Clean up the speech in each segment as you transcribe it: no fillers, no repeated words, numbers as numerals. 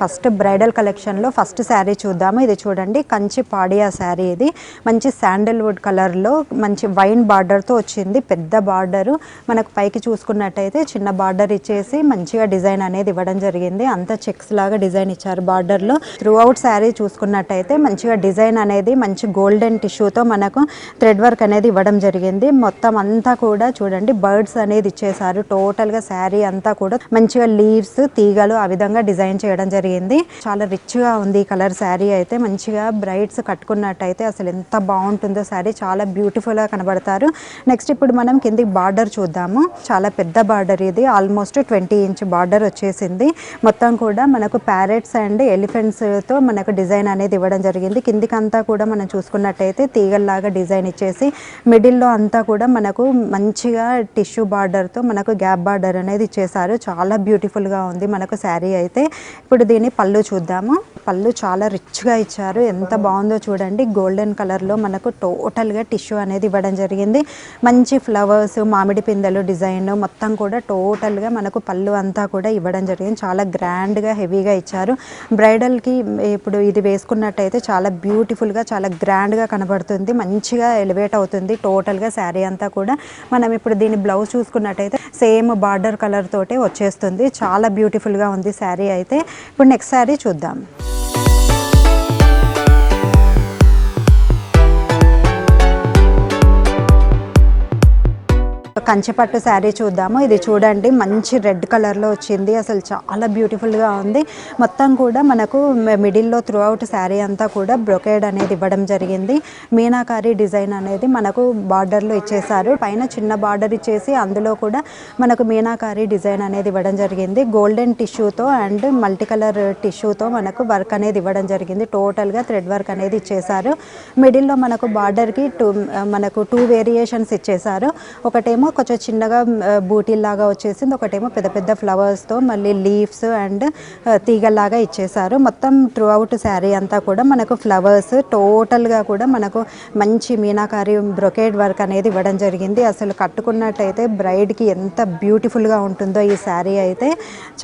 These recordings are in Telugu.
ఫస్ట్ బ్రైడల్ కలెక్షన్లో ఫస్ట్ శారీ చూద్దాము. ఇది చూడండి, కంచి పాడియా శారీ. ఇది మంచి శాండల్వుడ్ కలర్లో మంచి వైన్ బార్డర్తో వచ్చింది. పెద్ద బార్డరు మనకు పైకి చూసుకున్నట్టయితే చిన్న బార్డర్ ఇచ్చేసి మంచిగా డిజైన్ అనేది ఇవ్వడం జరిగింది. అంతా చెక్స్ లాగా డిజైన్ ఇచ్చారు బార్డర్లో. త్రూ అవుట్ శారీ చూసుకున్నట్టయితే మంచిగా డిజైన్ అనేది మంచి గోల్డెన్ టిష్యూతో మనకు థ్రెడ్ వర్క్ అనేది ఇవ్వడం జరిగింది. మొత్తం అంతా కూడా చూడండి బర్డ్స్ అనేది ఇచ్చేసారు. టోటల్గా శారీ అంతా కూడా మంచిగా లీవ్స్, తీగలు ఆ విధంగా డిజైన్ చేయడం జరిగింది. చాలా రిచ్ గా ఉంది ఈ కలర్ శారీ అయితే. మంచిగా బ్రైడ్స్ కట్టుకున్నట్టయితే అసలు ఎంత బాగుంటుందో శారీ. చాలా బ్యూటిఫుల్ గా కనబడతారు. నెక్స్ట్ ఇప్పుడు మనం కిందికి బార్డర్ చూద్దాము. చాలా పెద్ద బార్డర్ ఇది, ఆల్మోస్ట్ 20 ఇంచ్ బార్డర్ వచ్చేసింది. మొత్తం కూడా మనకు ప్యారెట్స్ అండ్ ఎలిఫెంట్స్ తో మనకు డిజైన్ అనేది ఇవ్వడం జరిగింది. కిందికంతా కూడా మనం చూసుకున్నట్టయితే తీగల్లాగా డిజైన్ ఇచ్చేసి మిడిల్లో అంతా కూడా మనకు మంచిగా టిష్యూ బార్డర్తో మనకు గ్యాప్ బార్డర్ అనేది ఇచ్చేసారు. చాలా బ్యూటిఫుల్గా ఉంది మనకు శారీ అయితే. ఇప్పుడు దీని పళ్ళు చూద్దాము. పళ్ళు చాలా రిచ్గా ఇచ్చారు. ఎంత బాగుందో చూడండి. గోల్డెన్ కలర్లో మనకు టోటల్గా టిష్యూ అనేది ఇవ్వడం జరిగింది. మంచి ఫ్లవర్స్, మామిడి పిందెలు డిజైన్ మొత్తం కూడా టోటల్గా మనకు పళ్ళు అంతా కూడా ఇవ్వడం జరిగింది. చాలా గ్రాండ్గా హెవీగా ఇచ్చారు. బ్రైడల్కి ఇప్పుడు ఇది వేసుకున్నట్టయితే చాలా బ్యూటిఫుల్గా చాలా గ్రాండ్గా కనబడుతుంది. మంచిగా ఎలివేట్ అవుతుంది టోటల్గా శారీ అంతా కూడా. మనం ఇప్పుడు దీని బ్లౌజ్ చూసుకున్నట్టయితే సేమ్ బార్డర్ కలర్ తోటే వచ్చేస్తుంది. చాలా బ్యూటిఫుల్గా ఉంది శారీ అయితే. ఇప్పుడు నెక్స్ట్ శారీ చూద్దాం. కంచిపట్టు శారీ చూద్దాము. ఇది చూడండి, మంచి రెడ్ కలర్లో వచ్చింది. అసలు చాలా బ్యూటిఫుల్గా ఉంది. మొత్తం కూడా మనకు మిడిల్లో త్రూ అవుట్ శారీ అంతా కూడా బ్రొకేడ్ అనేది ఇవ్వడం జరిగింది. మీనాకారి డిజైన్ అనేది మనకు బార్డర్లో ఇచ్చేసారు. పైన చిన్న బార్డర్ ఇచ్చేసి అందులో కూడా మనకు మీనాకారి డిజైన్ అనేది ఇవ్వడం జరిగింది. గోల్డెన్ టిష్యూతో అండ్ మల్టీ కలర్ టిష్యూతో మనకు వర్క్ అనేది ఇవ్వడం జరిగింది. టోటల్గా థ్రెడ్ వర్క్ అనేది ఇచ్చేసారు. మిడిల్లో మనకు బార్డర్కి మనకు 2 వేరియేషన్స్ ఇచ్చేసారు. ఒకటేమో కొంచెం చిన్నగా బూటీల్లాగా వచ్చేసింది, ఒకటేమో పెద్ద పెద్ద ఫ్లవర్స్తో మళ్ళీ లీవ్స్ అండ్ తీగల్లాగా ఇచ్చేసారు. మొత్తం త్రూ అవుట్ శారీ అంతా కూడా మనకు ఫ్లవర్స్, టోటల్గా కూడా మనకు మంచి మీనాకారి బ్రొకేడ్ వర్క్ అనేది ఇవ్వడం జరిగింది. అసలు కట్టుకున్నట్టయితే బ్రైడ్కి ఎంత బ్యూటిఫుల్గా ఉంటుందో ఈ శారీ అయితే.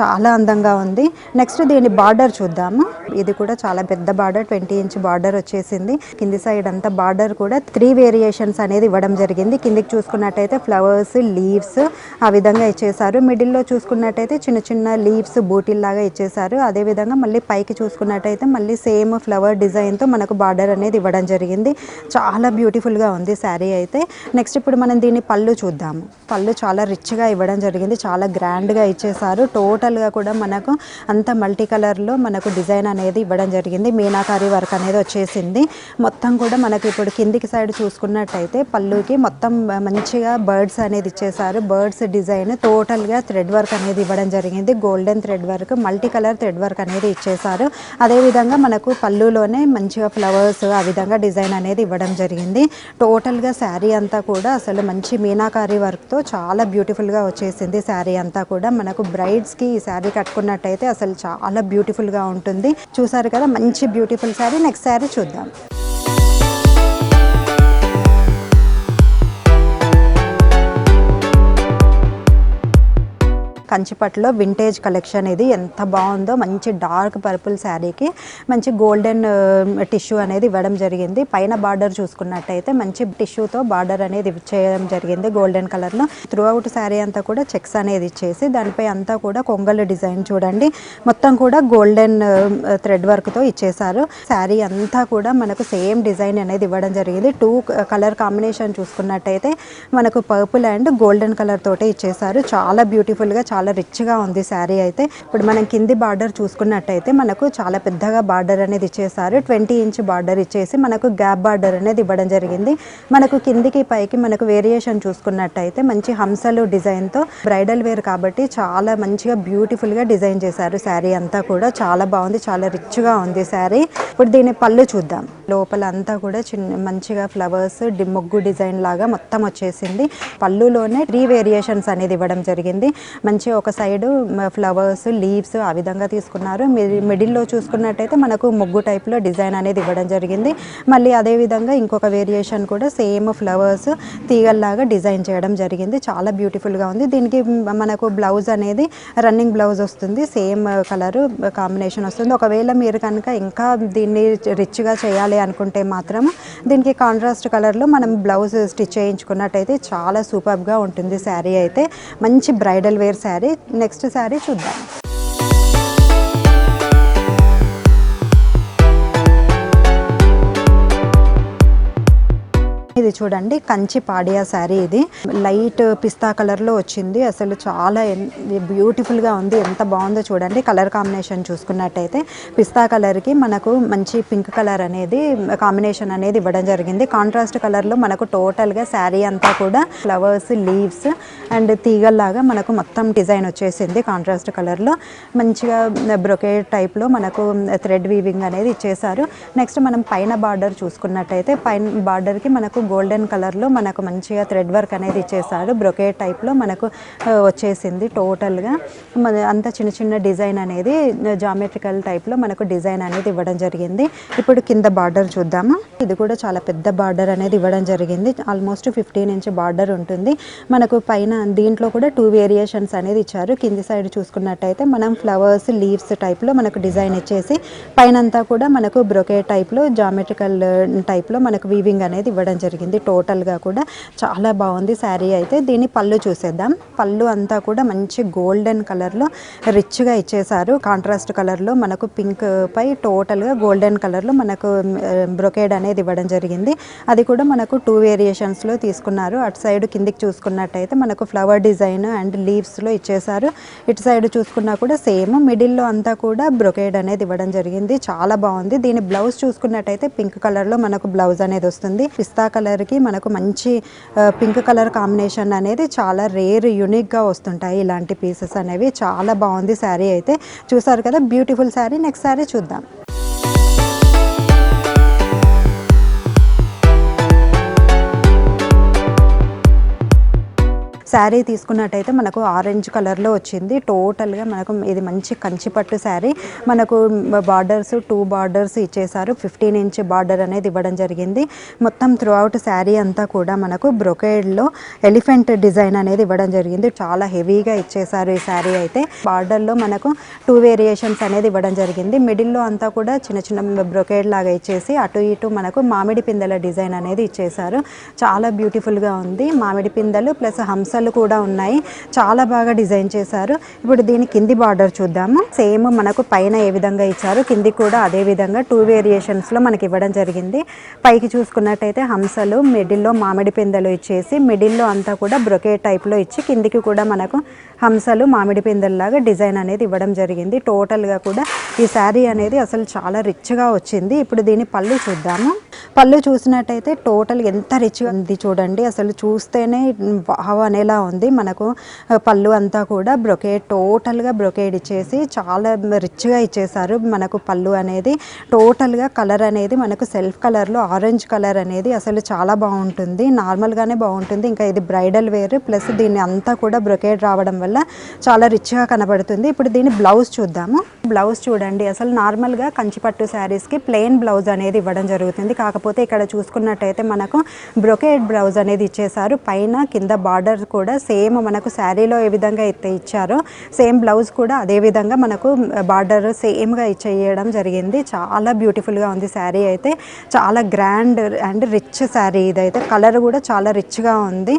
చాలా అందంగా ఉంది. నెక్స్ట్ దీని బార్డర్ చూద్దాము. ఇది కూడా చాలా పెద్ద బార్డర్, 20 ఇంచ్ బార్డర్ వచ్చేసింది. కింది సైడ్ అంతా బార్డర్ కూడా 3 వేరియేషన్స్ అనేది ఇవ్వడం జరిగింది. కిందికి చూసుకున్నట్టయితే ఫ్లవర్స్, లీవ్స్ ఆ విధంగా ఇచ్చేసారు. మిడిల్లో చూసుకున్నట్టయితే చిన్న చిన్న లీవ్స్ బూటీల్ లాగా ఇచ్చేసారు. అదేవిధంగా మళ్ళీ పైకి చూసుకున్నట్టయితే మళ్ళీ సేమ్ ఫ్లవర్ డిజైన్తో మనకు బార్డర్ అనేది ఇవ్వడం జరిగింది. చాలా బ్యూటిఫుల్గా ఉంది శారీ అయితే. నెక్స్ట్ ఇప్పుడు మనం దీని పళ్ళు చూద్దాము. పళ్ళు చాలా రిచ్గా ఇవ్వడం జరిగింది. చాలా గ్రాండ్గా ఇచ్చేసారు. టోటల్గా కూడా మనకు అంత మల్టీ కలర్లో మనకు డిజైన్ అనేది ఇవ్వడం జరిగింది. మీనాకారి వర్క్ అనేది వచ్చేసింది. మొత్తం కూడా మనకి ఇప్పుడు కిందికి సైడ్ చూసుకున్నట్టయితే పళ్ళుకి మొత్తం మంచిగా బర్డ్స్ అనేది ఇచ్చేసారు. బర్డ్స్ డిజైన్ టోటల్గా థ్రెడ్ వర్క్ అనేది ఇవ్వడం జరిగింది. Golden thread work, multi colour thread work అనేది ఇచ్చేసారు. అదేవిధంగా మనకు పళ్ళులోనే మంచిగా ఫ్లవర్స్ ఆ విధంగా డిజైన్ అనేది ఇవ్వడం జరిగింది. టోటల్గా శారీ అంతా కూడా అసలు మంచి మీనాకారి వర్క్తో చాలా బ్యూటిఫుల్గా వచ్చేసింది శారీ అంతా కూడా. మనకు బ్రైడ్స్కి ఈ శారీ కట్టుకున్నట్టయితే అసలు చాలా బ్యూటిఫుల్గా ఉంటుంది. చూసారు కదా, మంచి బ్యూటిఫుల్ శారీ. నెక్స్ట్ శారీ చూద్దాం. కంచిపట్టులో వింటేజ్ కలెక్షన్ ఇది. ఎంత బాగుందో. మంచి డార్క్ పర్పుల్ శారీకి మంచి గోల్డెన్ టిష్యూ అనేది ఇవ్వడం జరిగింది. పైన బార్డర్ చూసుకున్నట్టయితే మంచి టిష్యూతో బార్డర్ అనేది చేయడం జరిగింది గోల్డెన్ కలర్లో. త్రూ అవుట్ శారీ అంతా కూడా చెక్స్ అనేది ఇచ్చేసి దానిపై అంతా కూడా కొంగలు డిజైన్ చూడండి. మొత్తం కూడా గోల్డెన్ థ్రెడ్ వర్క్తో ఇచ్చేసారు. శారీ అంతా కూడా మనకు సేమ్ డిజైన్ అనేది ఇవ్వడం జరిగింది. 2 కలర్ కాంబినేషన్ చూసుకున్నట్టయితే మనకు పర్పుల్ అండ్ గోల్డెన్ కలర్ తోటే ఇచ్చేసారు. చాలా బ్యూటిఫుల్గా చాలా రిచ్గా ఉంది శారీ అయితే. ఇప్పుడు మనం కింది బార్డర్ చూసుకున్నట్టయితే మనకు చాలా పెద్దగా బార్డర్ అనేది ఇచ్చేసారు. 20 ఇంచ్ బార్డర్ ఇచ్చేసి మనకు గ్యాప్ బార్డర్ అనేది ఇవ్వడం జరిగింది. మనకు కిందికి పైకి మనకు వేరియేషన్ చూసుకున్నట్టయితే మంచి హంసలు డిజైన్తో బ్రైడల్ వేర్ కాబట్టి చాలా మంచిగా బ్యూటిఫుల్గా డిజైన్ చేశారు. శారీ అంతా కూడా చాలా బాగుంది. చాలా రిచ్గా ఉంది శారీ. ఇప్పుడు దీని పళ్ళు చూద్దాం. లోపల అంతా కూడా మంచిగా ఫ్లవర్స్ మొగ్గు డిజైన్ లాగా మొత్తం వచ్చేసింది. పళ్ళులోనే 3 వేరియేషన్స్ అనేది ఇవ్వడం జరిగింది. మంచి మంచి ఒక సైడు ఫ్లవర్స్ లీవ్స్ ఆ విధంగా తీసుకున్నారు. మిడిల్లో చూసుకున్నట్టయితే మనకు ముగ్గు టైప్లో డిజైన్ అనేది ఇవ్వడం జరిగింది. మళ్ళీ అదేవిధంగా ఇంకొక వేరియేషన్ కూడా సేమ్ ఫ్లవర్స్ తీగల్లాగా డిజైన్ చేయడం జరిగింది. చాలా బ్యూటిఫుల్గా ఉంది. దీనికి మనకు బ్లౌజ్ అనేది రన్నింగ్ బ్లౌజ్ వస్తుంది, సేమ్ కలర్ కాంబినేషన్ వస్తుంది. ఒకవేళ మీరు కనుక ఇంకా దీన్ని రిచ్గా చేయాలి అనుకుంటే మాత్రం దీనికి కాంట్రాస్ట్ కలర్లో మనం బ్లౌజ్ స్టిచ్ చేయించుకున్నట్టయితే చాలా సూపర్గా ఉంటుంది శారీ అయితే. మంచి bridal wear sari. Next sari చూద్దాం. ఇది చూడండి కంచి పాడియా శారీ. ఇది లైట్ పిస్తా కలర్లో వచ్చింది. అసలు చాలా బ్యూటిఫుల్గా ఉంది. ఎంత బాగుందో చూడండి. కలర్ కాంబినేషన్ చూసుకున్నట్టయితే పిస్తా కలర్కి మనకు మంచి పింక్ కలర్ అనేది కాంబినేషన్ అనేది ఇవ్వడం జరిగింది. కాంట్రాస్ట్ కలర్లో మనకు టోటల్గా శారీ అంతా కూడా ఫ్లవర్స్ లీవ్స్ అండ్ తీగల్లాగా మనకు మొత్తం డిజైన్ వచ్చేసింది. కాంట్రాస్ట్ కలర్లో మంచిగా బ్రొకేడ్ టైప్లో మనకు థ్రెడ్ వీవింగ్ అనేది ఇచ్చేసారు. నెక్స్ట్ మనం పైన బార్డర్ చూసుకున్నట్టయితే పైన బార్డర్కి మనకు గోల్డెన్ కలర్లో మనకు మంచిగా థ్రెడ్ వర్క్ అనేది ఇచ్చేసారు. బ్రొకేట్ టైప్లో మనకు వచ్చేసింది. టోటల్గా అంత చిన్న చిన్న డిజైన్ అనేది జామెట్రికల్ టైప్లో మనకు డిజైన్ అనేది ఇవ్వడం జరిగింది. ఇప్పుడు కింద బార్డర్ చూద్దాము. ఇది కూడా చాలా పెద్ద బార్డర్ అనేది ఇవ్వడం జరిగింది. ఆల్మోస్ట్ 15 ఇంచ్ బార్డర్ ఉంటుంది. మనకు పైన దీంట్లో కూడా 2 వేరియేషన్స్ అనేది ఇచ్చారు. కింది సైడ్ చూసుకున్నట్టయితే మనం ఫ్లవర్స్ లీవ్స్ టైప్లో మనకు డిజైన్ ఇచ్చేసి పైనంతా కూడా మనకు బ్రొకేట్ టైప్లో జామెట్రికల్ టైప్లో మనకు వీవింగ్ అనేది ఇవ్వడం జరిగింది. టోటల్గా కూడా చాలా బాగుంది శారీ అయితే. దీని పళ్ళు చూసేద్దాం. పళ్ళు అంతా కూడా మంచి గోల్డెన్ కలర్లో రిచ్గా ఇచ్చేసారు. కాంట్రాస్ట్ కలర్లో మనకు పింక్ పై టోటల్గా గోల్డెన్ కలర్లో మనకు బ్రొకేడ్ అనేది ఇవ్వడం జరిగింది. అది కూడా మనకు 2 వేరియేషన్స్లో తీసుకున్నారు. అటు సైడ్ కిందికి చూసుకున్నట్టయితే మనకు ఫ్లవర్ డిజైన్ అండ్ లీవ్స్లో ఇచ్చేసారు. ఇటు సైడ్ చూసుకున్నా కూడా సేమ్ మిడిల్లో అంతా కూడా బ్రొకేడ్ అనేది ఇవ్వడం జరిగింది. చాలా బాగుంది. దీని బ్లౌజ్ చూసుకున్నట్టయితే పింక్ కలర్లో మనకు బ్లౌజ్ అనేది వస్తుంది. పిస్తా కలర్కి మనకు మంచి పింక్ కలర్ కాంబినేషన్ అనేది చాలా రేర్ యూనిక్గా వస్తుంటాయి ఇలాంటి పీసెస్ అనేవి. చాలా బాగుంది శారీ అయితే. చూసారు కదా బ్యూటిఫుల్ శారీ. నెక్స్ట్ శారీ చూద్దాం. శారీ తీసుకున్నట్టయితే మనకు ఆరెంజ్ కలర్లో వచ్చింది. టోటల్గా మనకు ఇది మంచి కంచిపట్టు శారీ. మనకు బార్డర్స్ 2 బార్డర్స్ ఇచ్చేసారు. 15 ఇంచ్ బార్డర్ అనేది ఇవ్వడం జరిగింది. మొత్తం త్రూ అవుట్ శారీ అంతా కూడా మనకు బ్రొకేడ్లో ఎలిఫెంట్ డిజైన్ అనేది ఇవ్వడం జరిగింది. చాలా హెవీగా ఇచ్చేసారు ఈ శారీ అయితే. బార్డర్లో మనకు 2 వేరియేషన్స్ అనేది ఇవ్వడం జరిగింది. మిడిల్లో అంతా కూడా చిన్న చిన్న బ్రొకేడ్ లాగా ఇచ్చేసి అటు ఇటు మనకు మామిడి పిందెల డిజైన్ అనేది ఇచ్చేసారు. చాలా బ్యూటిఫుల్గా ఉంది. మామిడి పిందెలు ప్లస్ హంస కూడా ఉన్నాయి. చాలా బాగా డిజైన్ చేశారు. ఇప్పుడు దీని కింది బార్డర్ చూద్దాము. సేమ్ మనకు పైన ఏ విధంగా ఇచ్చారు కింది కూడా అదే విధంగా 2 వేరియేషన్స్లో మనకి ఇవ్వడం జరిగింది. పైకి చూసుకున్నట్టయితే హంసలు, మిడిల్లో మామిడి పిందెలు ఇచ్చేసి మిడిల్లో అంతా కూడా బ్రొకేట్ టైప్లో ఇచ్చి కిందికి కూడా మనకు హంసలు మామిడి పిందెల్లాగా డిజైన్ అనేది ఇవ్వడం జరిగింది. టోటల్గా కూడా ఈ శారీ అనేది అసలు చాలా రిచ్గా వచ్చింది. ఇప్పుడు దీని పళ్ళు చూద్దాము. పళ్ళు చూసినట్టయితే టోటల్ ఎంత రిచ్గా ఉంది చూడండి. అసలు చూస్తేనే వావ్ అనేలా ఉంది. మనకు పళ్ళు అంతా కూడా బ్రొకేడ్ టోటల్గా బ్రొకేడ్ ఇచ్చేసి చాలా రిచ్గా ఇచ్చేసారు. మనకు పళ్ళు అనేది టోటల్గా కలర్ అనేది మనకు సెల్ఫ్ కలర్లో ఆరెంజ్ కలర్ అనేది అసలు చాలా బాగుంటుంది. నార్మల్గానే బాగుంటుంది. ఇంకా ఇది బ్రైడల్ వేర్ ప్లస్ దీన్ని అంతా కూడా బ్రొకేడ్ రావడం వల్ల చాలా రిచ్గా కనబడుతుంది. ఇప్పుడు దీని బ్లౌజ్ చూద్దాము. బ్లౌజ్ చూడండి. అసలు నార్మల్గా కంచిపట్టు శారీస్కి ప్లెయిన్ బ్లౌజ్ అనేది ఇవ్వడం జరుగుతుంది. కాకపోతే ఇక్కడ చూసుకున్నట్టయితే మనకు బ్రొకేడ్ బ్లౌజ్ అనేది ఇచ్చేసారు. పైన కింద బార్డర్ కూడా సేమ్ మనకు శారీలో ఏ విధంగా అయితే ఇచ్చారో సేమ్ బ్లౌజ్ కూడా అదే విధంగా మనకు బార్డర్ సేమ్గా ఇచ్చేయడం జరిగింది. చాలా బ్యూటిఫుల్గా ఉంది శారీ అయితే. చాలా గ్రాండ్ అండ్ రిచ్ శారీ ఇదైతే. కలర్ కూడా చాలా రిచ్గా ఉంది.